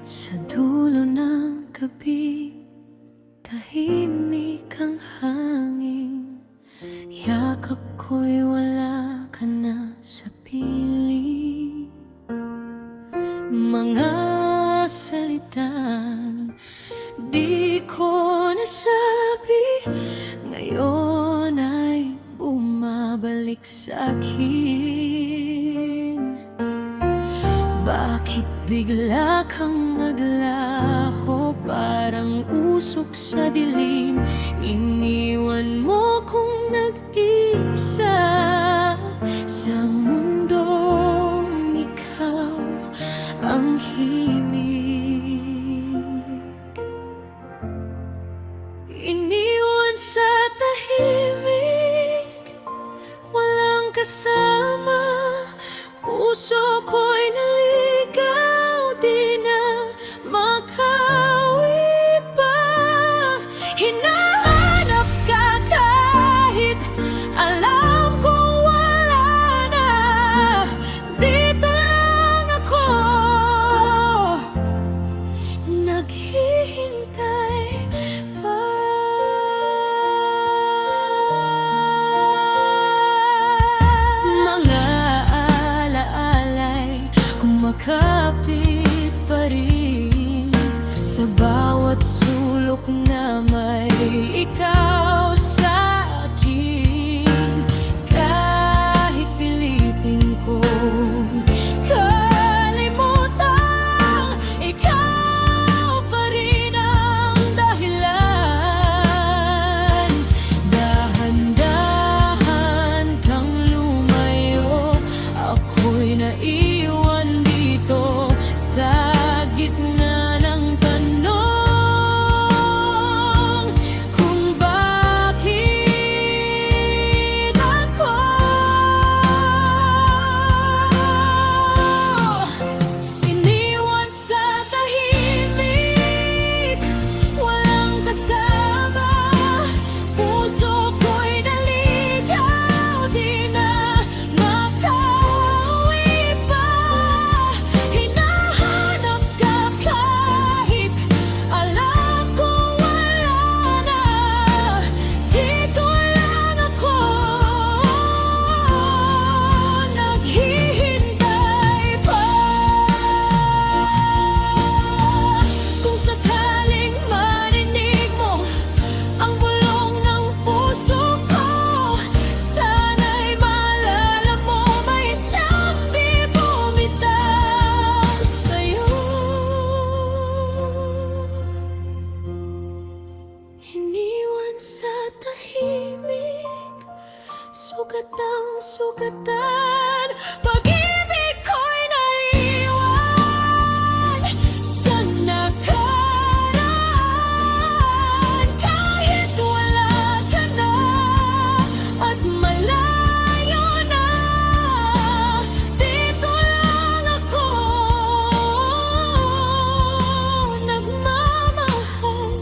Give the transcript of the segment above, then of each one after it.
Sa dulo ng gabi, tahimik ang hangin. Yakap ko'y wala ka na sa piling. Mga salitang di ko nasabi, ngayon ay bumabalik sa'kin. Bakit bigla kang naglaho, parang usok sa dilim? Iniwan mo kong nag-isa sa mundong ikaw ang himig. Iniwan sa tahimik, walang kasama. Puso ko'y naligaw, di na makawi pa. Hinahanap ka kahit alam kong wala na. Dito lang ako, naghihintay pa. Kumakapit pa rin sa bawat sulok na may ikaw sa akin. Kahit pilitin kong kalimutan, ikaw pa rin ang dahilan. Dahan-dahan kang lumayo, ako'y naiwan sa gitna ng tanong kung bakit ako iniwan sa tahimik, walang kasama. Puso ko'y naligaw, di na makauwi pa. Iniwan sa tahimik, sugatan, pag-ibig ko'y naiwan sa nakaraan. Kahit wala ka na at malayo na, dito lang ako, nagmamahal.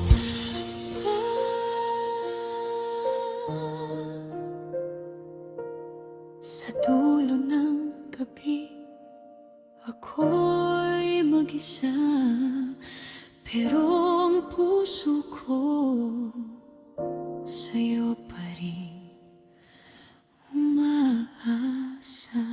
Sa dulo ng gabi, ako'y mag-isa, pero ang puso ko sa'yo pa rin umaasa.